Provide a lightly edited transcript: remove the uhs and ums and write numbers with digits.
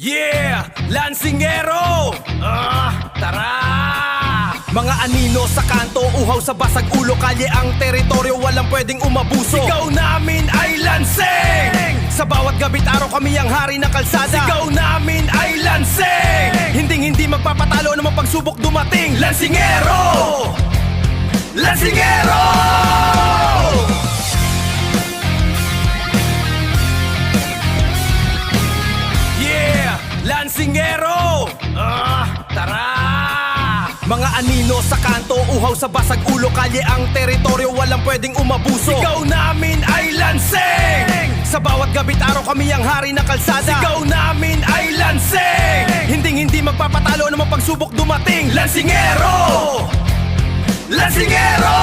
Yeah! Lansingero! Tara! Mga anino sa kanto, uhaw sa basag ulo, kalye ang teritoryo, walang pwedeng umabuso. Sigaw namin ay lansing! Sa bawat gabit araw kami ang hari ng kalsada. Sigaw namin ay lansing! Hinding-hindi magpapatalo na pagsubok dumating. Lansingero! Lansingero! Lansingero! Tara! Mga anino sa kanto, uhaw sa basag ulo, kalye ang teritoryo, walang pwedeng umabuso. Sigaw namin ay lansing! Sa bawat gabit araw kami ang hari ng kalsada. Sigaw namin ay lansing! Hinding-hindi magpapatalo na pagsubok dumating. Lansingero! Lansingero!